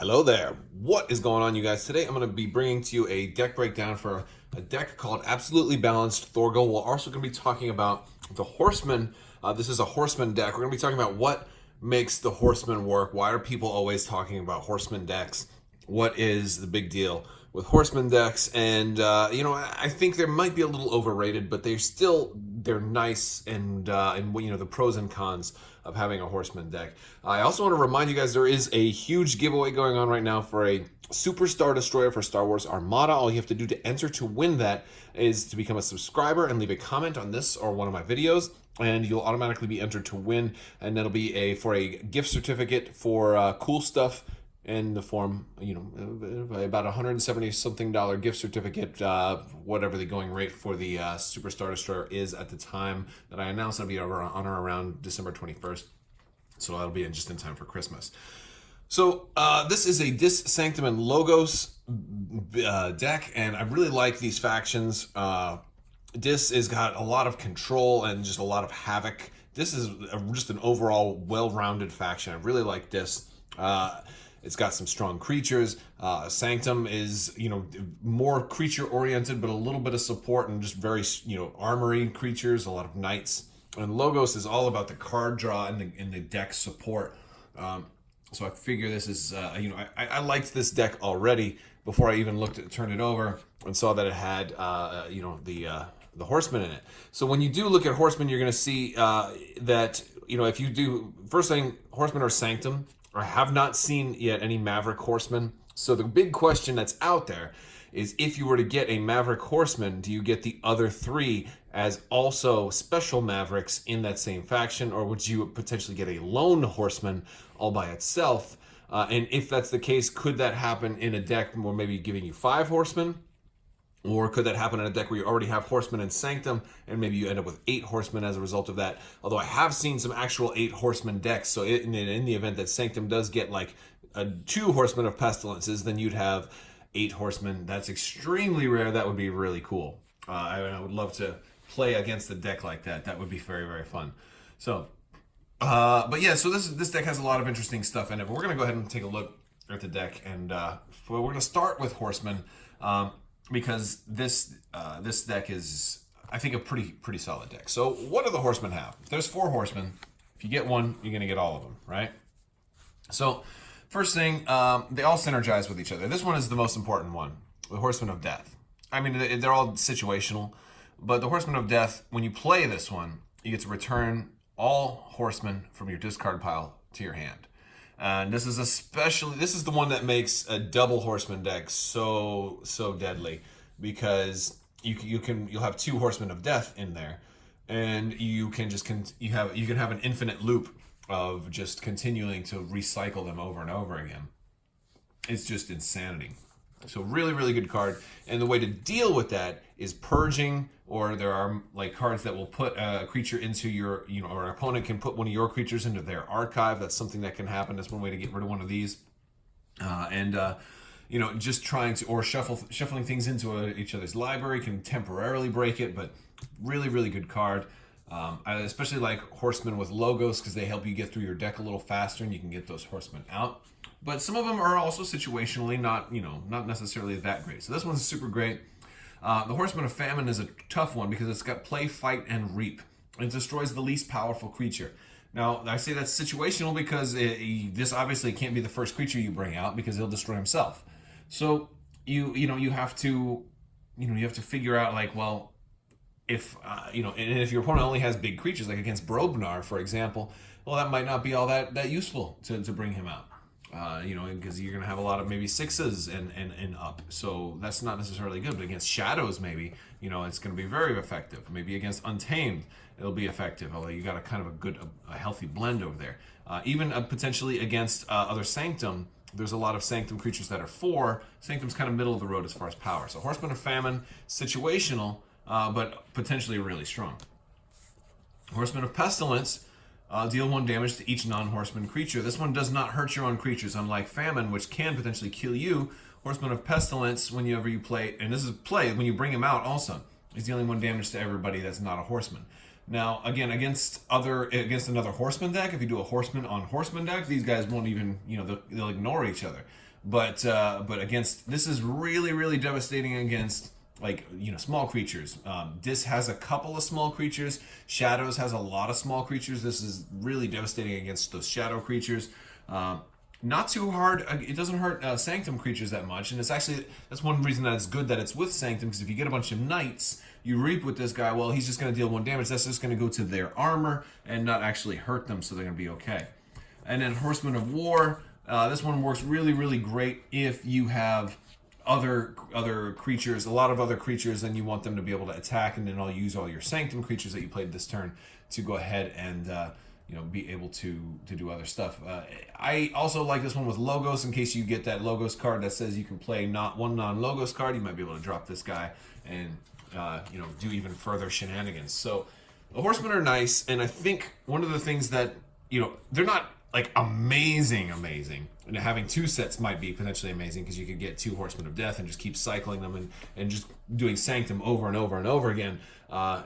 Hello there. What is going on, you guys? Today I'm going to be bringing to you a deck breakdown for a deck called Absolutely Balanced Thorgal. We're also going to be talking about the Horsemen. This is a Horseman deck. We're going to be talking about what makes the Horsemen work. Why are people always talking about Horseman decks? What is the big deal with Horseman decks? And I think they might be a little overrated, but they're nice, and the pros and cons of having a Horseman deck. I also want to remind you guys there is a huge giveaway going on right now for a Super Star Destroyer for Star Wars Armada. All you have to do to enter to win that is to become a subscriber and leave a comment on this or one of my videos, and you'll automatically be entered to win. And that'll be for a gift certificate for cool stuff in the form, about $170 something gift certificate, whatever the going rate for the Super Star Destroyer is at the time that I announced. It'll be on or around December 21st, so that'll be just in time for Christmas. So this is a Dis, Sanctum, and Logos deck, and I really like these factions. Dis has got a lot of control and just a lot of havoc. This is just an overall well-rounded faction. I really like Dis. It's got some strong creatures. Sanctum is, more creature oriented, but a little bit of support and just very, armory creatures, a lot of knights. And Logos is all about the card draw and the deck support. So I figure this is, I liked this deck already before I even turned it over and saw that it had, the Horsemen in it. So when you do look at Horsemen, you're going to see that, if you do, first thing, Horsemen are Sanctum. I have not seen yet any Maverick Horsemen. So the big question that's out there is, if you were to get a Maverick Horseman, do you get the other three as also special Mavericks in that same faction, or would you potentially get a lone Horseman all by itself? And if that's the case, could that happen in a deck where maybe giving you 5 Horsemen? Or could that happen in a deck where you already have Horsemen and Sanctum, and maybe you end up with 8 Horsemen as a result of that? Although I have seen some actual 8 Horsemen decks, so in the event that Sanctum does get like 2 Horsemen of Pestilences, then you'd have 8 Horsemen. That's extremely rare. That would be really cool. I would love to play against a deck like that. That would be very, very fun. So, but yeah, so this deck has a lot of interesting stuff in it. But we're going to go ahead and take a look at the deck, and we're going to start with Horsemen. Because this deck is, I think, a pretty solid deck. So what do the Horsemen have? There's 4 Horsemen. If you get one, you're going to get all of them, right? So first thing, they all synergize with each other. This one is the most important one, the Horsemen of Death. I mean, they're all situational, but the Horsemen of Death, when you play this one, you get to return all Horsemen from your discard pile to your hand. And this is the one that makes a double Horseman deck so deadly, because you'll have 2 Horsemen of Death in there, and you can have an infinite loop of just continuing to recycle them over and over again. It's just insanity. So really good card. And the way to deal with that is purging, or there are like cards that will put a creature into your, or an opponent can put one of your creatures into their archive. That's something that can happen. That's one way to get rid of one of these. Just trying to, or shuffling things into each other's library can temporarily break it, but really good card. I especially like Horsemen with Logos because they help you get through your deck a little faster, and you can get those Horsemen out. But some of them are also situationally not necessarily that great. So this one's super great. The Horseman of Famine is a tough one because it's got play, fight, and reap. It destroys the least powerful creature. Now, I say that's situational because this obviously can't be the first creature you bring out because he'll destroy himself. So you have to figure out, like, well, if and if your opponent only has big creatures, like against Brobnar, for example, well, that might not be all that useful to bring him out. Because you're going to have a lot of maybe 6s and up. So that's not necessarily good. But against Shadows, maybe, it's going to be very effective. Maybe against Untamed, it'll be effective. Although you got a healthy blend over there. Even potentially against other Sanctum, there's a lot of Sanctum creatures that are 4. Sanctum's kind of middle of the road as far as power. So Horsemen of Famine, situational, but potentially really strong. Horsemen of Pestilence, deal 1 damage to each non-Horseman creature. This one does not hurt your own creatures, unlike Famine, which can potentially kill you. Horseman of Pestilence, whenever you play, and this is play, when you bring him out also, is dealing 1 damage to everybody that's not a Horseman. Now, again, against another Horseman deck, if you do a Horseman on Horseman deck, these guys won't even, they'll ignore each other. but against, this is really devastating against, like, small creatures. Dis has a couple of small creatures. Shadows has a lot of small creatures. This is really devastating against those shadow creatures. Not too hard. It doesn't hurt Sanctum creatures that much, and that's one reason that it's good that it's with Sanctum, because if you get a bunch of knights, you reap with this guy, well, he's just going to deal 1 damage. That's just going to go to their armor and not actually hurt them, so they're going to be okay. And then Horsemen of War, this one works really great if you have other creatures, a lot of other creatures, and you want them to be able to attack, and then I'll use all your Sanctum creatures that you played this turn to go ahead and be able to do other stuff. I also like this one with Logos, in case you get that Logos card that says you can play not one non-Logos card. You might be able to drop this guy and do even further shenanigans. So the Horsemen are nice, and I think one of the things that, they're not like amazing, and having 2 sets might be potentially amazing, because you could get 2 Horsemen of Death and just keep cycling them and just doing Sanctum over and over again.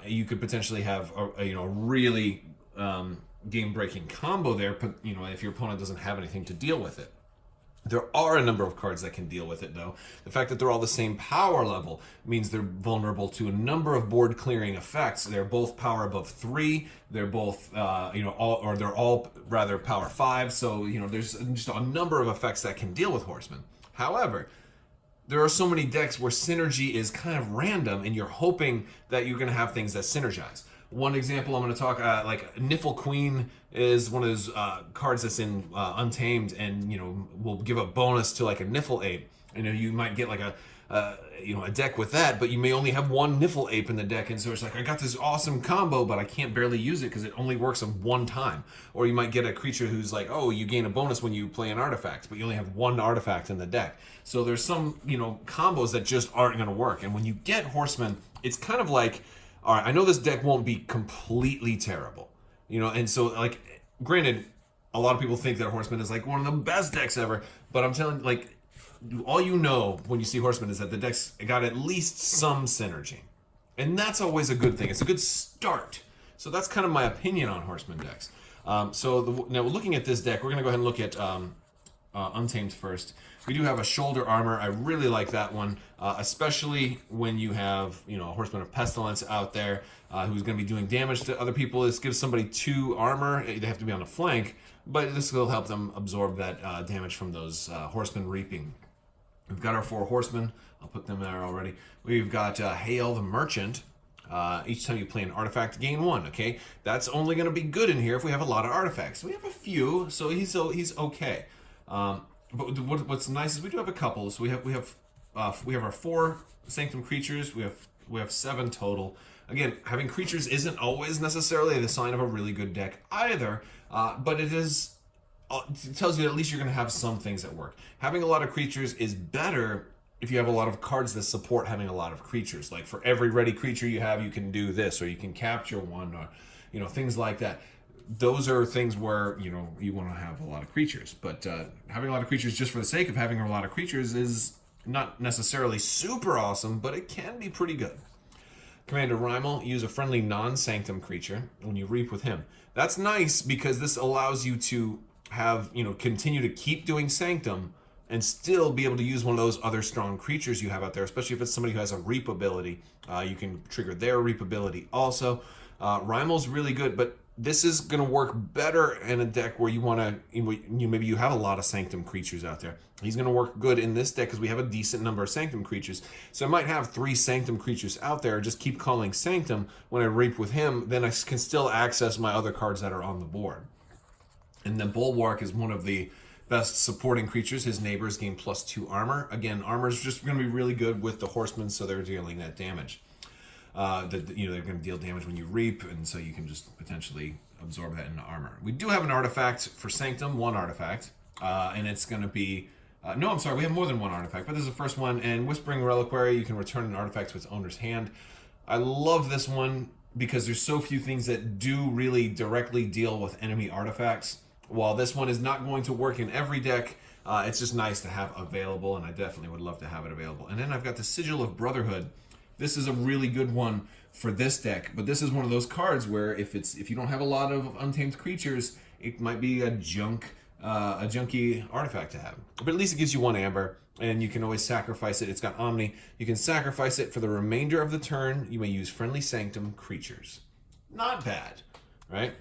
You could potentially have a really game-breaking combo there, but if your opponent doesn't have anything to deal with it. There are a number of cards that can deal with it, though. The fact that they're all the same power level means they're vulnerable to a number of board-clearing effects. They're both power above 3. They're both, they're all rather power 5. So, there's just a number of effects that can deal with Horsemen. However, there are so many decks where synergy is kind of random, and you're hoping that you're going to have things that synergize. One example I'm going to talk, like Niffle Queen is one of those cards that's in Untamed, and will give a bonus to like a Niffle Ape. You might get like a deck with that, but you may only have 1 Niffle Ape in the deck, and so it's like, I got this awesome combo, but I can't barely use it because it only works on 1 time. Or you might get a creature who's like, oh, you gain a bonus when you play an artifact, but you only have 1 artifact in the deck. So there's some combos that just aren't going to work, and when you get Horsemen, it's kind of like, all right, I know this deck won't be completely terrible, and so, like, granted, a lot of people think that Horseman is like one of the best decks ever, but I'm telling you, like, all when you see Horseman is that the deck's got at least some synergy, and that's always a good thing. It's a good start. So that's kind of my opinion on Horseman decks. Now looking at this deck, we're going to go ahead and look at Untamed first. We do have a shoulder armor. I really like that one, especially when you have a Horseman of Pestilence out there who's going to be doing damage to other people. This gives somebody 2 armor. They have to be on the flank, but this will help them absorb that damage from those Horsemen reaping. We've got our 4 Horsemen. I'll put them there already. We've got Hail the Merchant. Each time you play an artifact, gain 1. Okay, that's only going to be good in here if we have a lot of artifacts. We have a few, so he's okay. But what's nice is we do have a couple. So we have our 4 Sanctum creatures. We have 7 total. Again, having creatures isn't always necessarily the sign of a really good deck either. But it tells you that at least you're going to have some things that work. Having a lot of creatures is better if you have a lot of cards that support having a lot of creatures. Like for every ready creature you have, you can do this, or you can capture one, or things like that. Those are things where you want to have a lot of creatures, but having a lot of creatures just for the sake of having a lot of creatures is not necessarily super awesome, but it can be pretty good. Commander Rymel, use a friendly non-Sanctum creature when you reap with him. That's nice because this allows you to have continue to keep doing Sanctum and still be able to use one of those other strong creatures you have out there, especially if it's somebody who has a reap ability. You can trigger their reap ability also. Rymel's really good, but this is going to work better in a deck where you want to, maybe you have a lot of Sanctum creatures out there. He's going to work good in this deck because we have a decent number of Sanctum creatures. So I might have 3 Sanctum creatures out there, just keep calling Sanctum. When I reap with him, then I can still access my other cards that are on the board. And then Bulwark is one of the best supporting creatures. His neighbors gain +2 armor. Again, armor is just going to be really good with the Horsemen, so they're dealing that damage. They're going to deal damage when you reap, and so you can just potentially absorb that into armor. We do have an artifact for Sanctum, 1 artifact, and it's going to be... no, I'm sorry, we have more than 1 artifact, but this is the first one, and Whispering Reliquary, you can return an artifact to its owner's hand. I love this one because there's so few things that do really directly deal with enemy artifacts. While this one is not going to work in every deck, it's just nice to have available, and I definitely would love to have it available. And then I've got the Sigil of Brotherhood. This is a really good one for this deck, but this is one of those cards where if you don't have a lot of Untamed creatures, it might be a junk a junky artifact to have. But at least it gives you 1 amber, and you can always sacrifice it. It's got Omni. You can sacrifice it for the remainder of the turn. You may use Friendly Sanctum creatures. Not bad, right?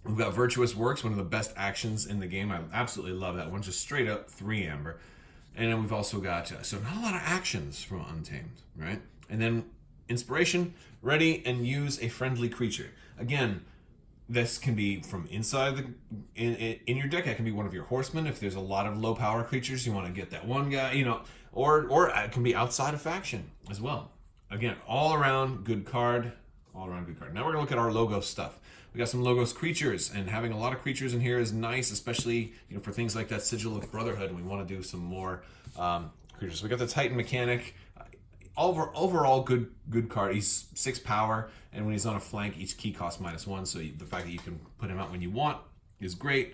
We've got Virtuous Works, one of the best actions in the game. I absolutely love that one. Just straight up 3 amber. And then we've also got, so not a lot of actions from Untamed, right? And then Inspiration, ready and use a friendly creature. Again, this can be from inside the in your deck. It can be one of your horsemen. If there's a lot of low power creatures, you want to get that one guy, you know, or it can be outside of faction as well. Again, all around good card, all around good card. Now we're gonna look at our Logos stuff. We got some Logos creatures, and having a lot of creatures in here is nice, especially for things like that Sigil of Brotherhood. We want to do some more creatures. We got the Titan mechanic. Overall good card. He's 6 power, and when he's on a flank, each key costs -1. So the fact that you can put him out when you want is great.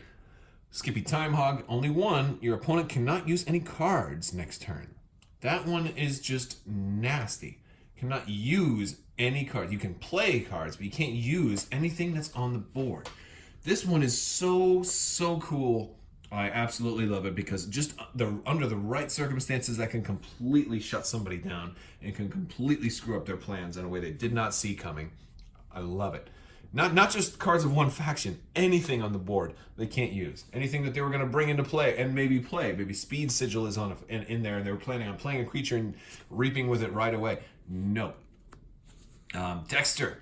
Skippy Time Hog, only 1. Your opponent cannot use any cards next turn. That one is just nasty. Cannot use any card. You can play cards, but you can't use anything that's on the board. This one is so cool. I absolutely love it because just under the right circumstances, that can completely shut somebody down and can completely screw up their plans in a way they did not see coming. I love it. Not just cards of one faction, anything on the board they can't use. Anything that they were going to bring into play and maybe play. Maybe Speed Sigil is in there and they were planning on playing a creature and reaping with it right away. No. Dexter.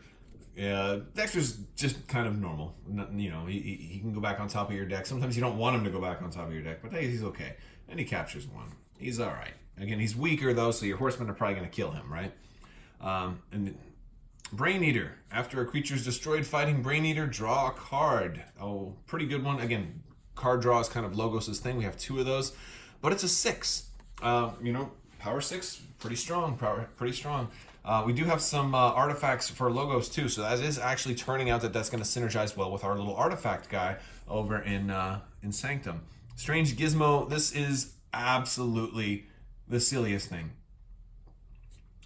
Dexter's just kind of normal. He can go back on top of your deck. Sometimes you don't want him to go back on top of your deck, but hey, he's okay. And he captures 1. He's all right. Again, he's weaker though, so your horsemen are probably going to kill him, right? And Brain Eater. After a creature is destroyed fighting Brain Eater, draw a card. Oh, pretty good one. Again, card draw is kind of Logos' thing. We have 2 of those, but it's a 6. Power 6, pretty strong. Pretty strong. We do have some artifacts for Logos too, so that is actually turning out that's going to synergize well with our little artifact guy over in Sanctum. Strange Gizmo. This is absolutely the silliest thing.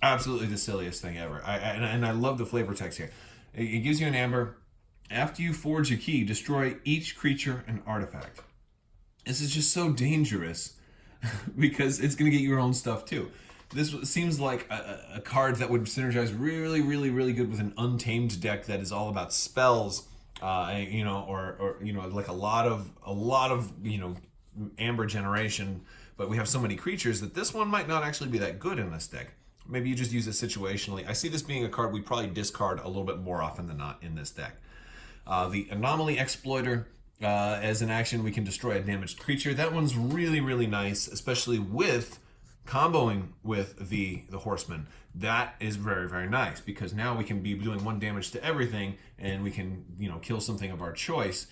Absolutely the silliest thing ever. I love the flavor text here. It gives you an amber. After you forge a key, destroy each creature and artifact. This is just so dangerous because it's going to get your own stuff too. This seems like a card that would synergize really, really, really good with an Untamed deck that is all about spells, like a lot of amber generation. But we have so many creatures that this one might not actually be that good in this deck. Maybe you just use it situationally. I see this being a card we probably discard a little bit more often than not in this deck. The Anomaly Exploiter. As an action, we can destroy a damaged creature. That one's really, really nice, especially with comboing with the Horseman. That is very, very nice because now we can be doing 1 damage to everything, and we can kill something of our choice.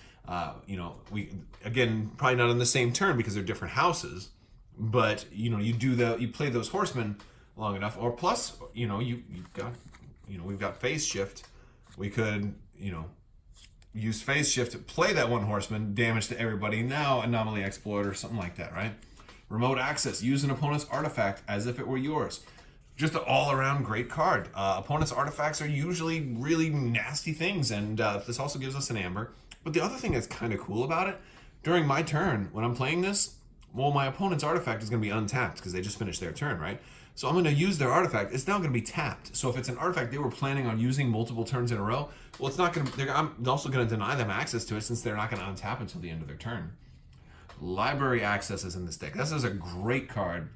We again probably not on the same turn because they're different houses, but you play those Horsemen long enough, or plus we've got Phase Shift. We could use Phase Shift, play that 1 Horseman, damage to everybody. Now Anomaly Exploiter, something like that, right? Remote Access. Use an opponent's artifact as if it were yours. Just an all-around great card. Opponent's artifacts are usually really nasty things, and this also gives us an amber. But the other thing that's kind of cool about it, during my turn, when I'm playing this, well, my opponent's artifact is going to be untapped because they just finished their turn, right? So I'm going to use their artifact. It's now going to be tapped. So if it's an artifact they were planning on using multiple turns in a row, well, it's not going to. I'm also going to deny them access to it since they're not going to untap until the end of their turn. Library Access is in this deck. This is a great card.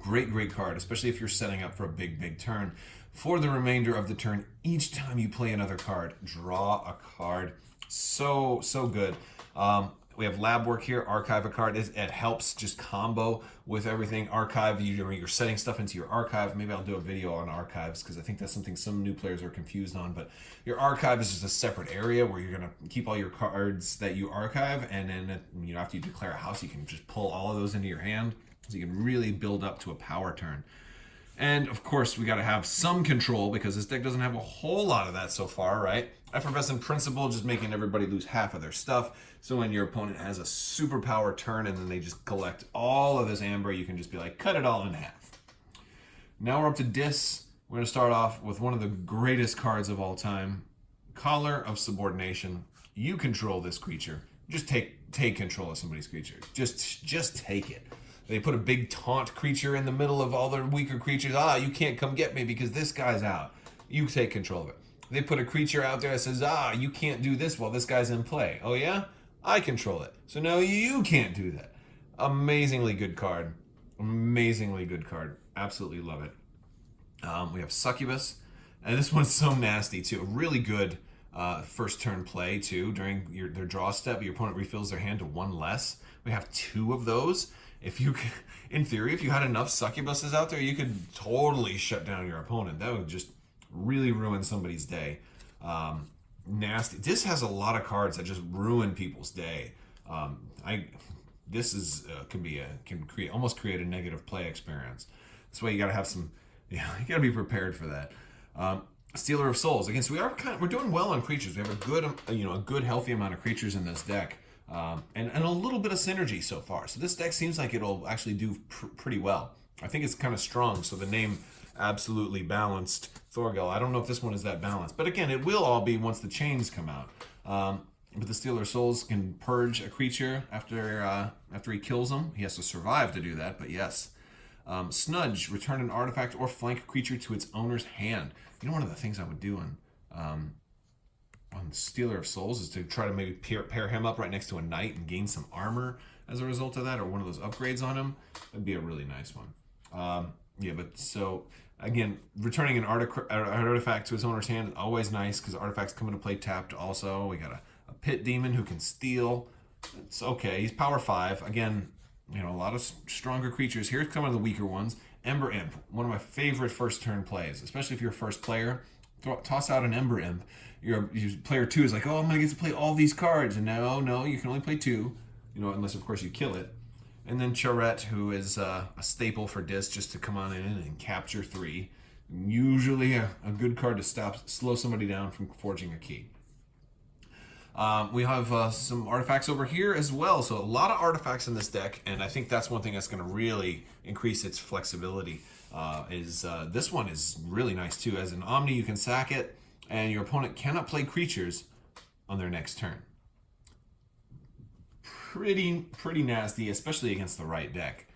Great card, especially if you're setting up for a big turn. For the remainder of the turn, each time you play another card, draw a card. So good. We have Lab Work here. Archive a card. It helps just combo with everything. Archive, you're setting stuff into your archive. Maybe I'll do a video on archives because I think that's something some new players are confused on. But your archive is just a separate area where you're going to keep all your cards that you archive. And then after you declare a house, you can just pull all of those into your hand. So you can really build up to a power turn. And of course, we got to have some control because this deck doesn't have a whole lot of that so far, right? Effervescent Principle, just making everybody lose half of their stuff. So when your opponent has a superpower turn and then they just collect all of this amber, you can just be like, cut it all in half. Now we're up to Dis. We're going to start off with one of the greatest cards of all time, Collar of Subordination. You control this creature. Just take take control of somebody's creature. Just take it. They put a big taunt creature in the middle of all their weaker creatures. You can't come get me because this guy's out. You take control of it. They put a creature out there that says, you can't do this while this guy's in play. Oh yeah? I control it. So no, you can't do that. Amazingly good card. Amazingly good card. Absolutely love it. We have Succubus. And this one's so nasty too. Really good first turn play too. During their draw step, your opponent refills their hand to one less. We have 2 of those. If you, in theory, if you had enough Succubuses out there, you could totally shut down your opponent. That would just really ruin somebody's day. Nasty. This has a lot of cards that just ruin people's day. This is can create a negative play experience. That's why you got to have some. You got to be prepared for that. Stealer of Souls. Again, so we're doing well on creatures. We have a good healthy amount of creatures in this deck, and a little bit of synergy so far. So this deck seems like it'll actually do pretty well. I think it's kind of strong. So the name Absolutely Balanced Thorgal. I don't know if this one is that balanced, but again, it will all be once the chains come out. But the Stealer of Souls can purge a creature after he kills them. He has to survive to do that, but yes. Snudge, return an artifact or flank creature to its owner's hand. You know, one of the things I would do on Stealer of Souls is to try to maybe pair him up right next to a knight and gain some armor as a result of that, or one of those upgrades on him. That'd be a really nice one. But so again, returning an artifact to its owner's hand is always nice because artifacts come into play tapped also. We got a pit demon who can steal. It's okay. He's power 5. Again, a lot of stronger creatures. Here's some of the weaker ones. Ember Imp, one of my favorite first turn plays, especially if you're a first player. Toss out an Ember Imp. Your player 2 is like, I'm gonna get to play all these cards, and no, you can only play 2, unless of course you kill it. And then Charette, who is a staple for Dis, just to come on in and capture 3. Usually a good card to slow somebody down from forging a key. We have some artifacts over here as well. So a lot of artifacts in this deck, and I think that's one thing that's going to really increase its flexibility. This one is really nice too. As an Omni, you can sack it, and your opponent cannot play creatures on their next turn. Pretty nasty, especially against the right deck.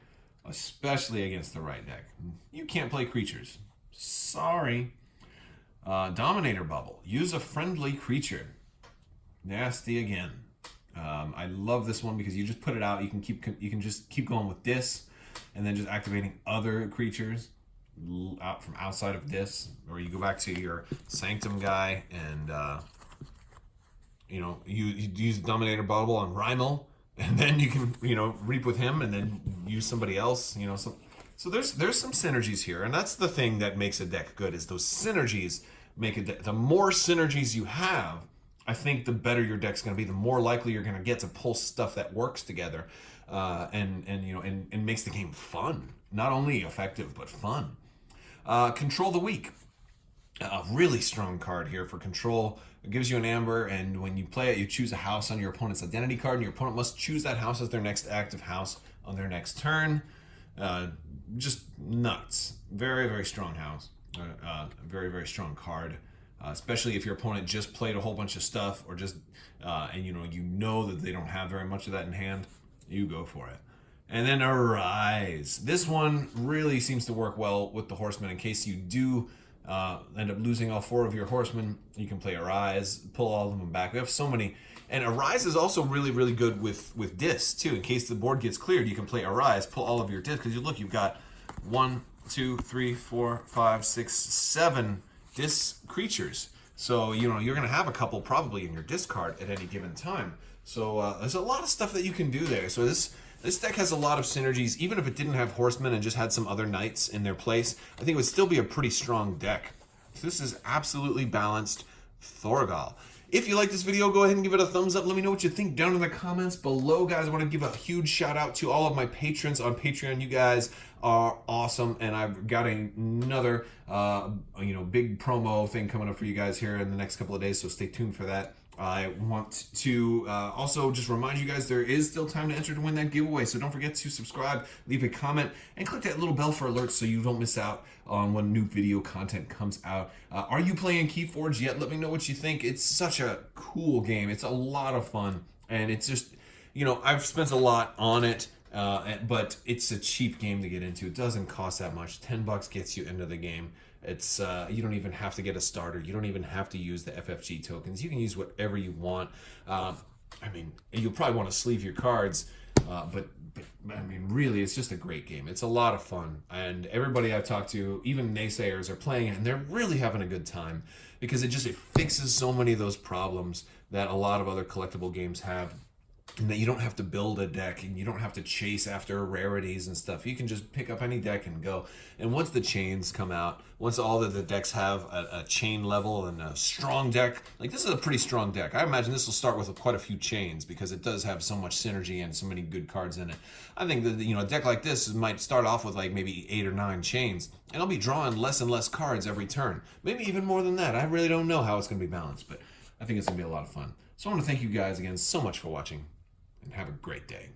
You can't play creatures. Sorry. Dominator Bubble. Use a friendly creature. Nasty again. I love this one because you just put it out. You can just keep going with this, and then just activating other creatures out from outside of this, or you go back to your Sanctum guy and you use Dominator Bubble on Rymel, and then you can reap with him, and then use somebody else. So there's some synergies here, and that's the thing that makes a deck good is those synergies make a deck. The more synergies you have, I think the better your deck's going to be, the more likely you're going to get to pull stuff that works together, and makes the game fun. Not only effective, but fun. Control the Weak. A really strong card here for control. It gives you an amber, and when you play it, you choose a house on your opponent's identity card, and your opponent must choose that house as their next active house on their next turn. Just nuts. Very, very strong house. Very, very strong card. Especially if your opponent just played a whole bunch of stuff, or just and you know that they don't have very much of that in hand, you go for it. And then Arise. This one really seems to work well with the Horsemen. In case you do end up losing all 4 of your Horsemen, you can play Arise, pull all of them back. We have so many. And Arise is also really, really good with Dis, too. In case the board gets cleared, you can play Arise, pull all of your Dis. Because you've got 1, 2, 3, 4, 5, 6, 7 Dis creatures. So, you're going to have a couple probably in your discard at any given time. So, there's a lot of stuff that you can do there. So, this deck has a lot of synergies. Even if it didn't have Horsemen and just had some other Knights in their place, I think it would still be a pretty strong deck. So this is Absolutely Balanced Thorgal. If you like this video, go ahead and give it a thumbs up. Let me know what you think down in the comments below, guys. I want to give a huge shout out to all of my patrons on Patreon. You guys are awesome, and I've got another big promo thing coming up for you guys here in the next couple of days, so stay tuned for that. I want to also just remind you guys there is still time to enter to win that giveaway, so don't forget to subscribe, leave a comment, and click that little bell for alerts so you don't miss out on when new video content comes out. Are you playing KeyForge yet? Let me know what you think. It's such a cool game. It's a lot of fun, and it's just you know, I've spent a lot on it, but it's a cheap game to get into. It doesn't cost that much. $10 gets you into the game. It's you don't even have to get a starter. You don't even have to use the FFG tokens. You can use whatever you want. I mean, you'll probably want to sleeve your cards, but I mean, really, it's just a great game. It's a lot of fun, and everybody I've talked to, even naysayers, are playing it, and they're really having a good time because it fixes so many of those problems that a lot of other collectible games have. And that you don't have to build a deck and you don't have to chase after rarities and stuff. You can just pick up any deck and go. And once the chains come out, once all of the decks have a chain level and a strong deck, like this is a pretty strong deck. I imagine this will start with quite a few chains because it does have so much synergy and so many good cards in it. I think that, you know, a deck like this might start off with like maybe 8 or 9 chains, and I'll be drawing less and less cards every turn. Maybe even more than that. I really don't know how it's going to be balanced, but I think it's going to be a lot of fun. So I want to thank you guys again so much for watching. And have a great day.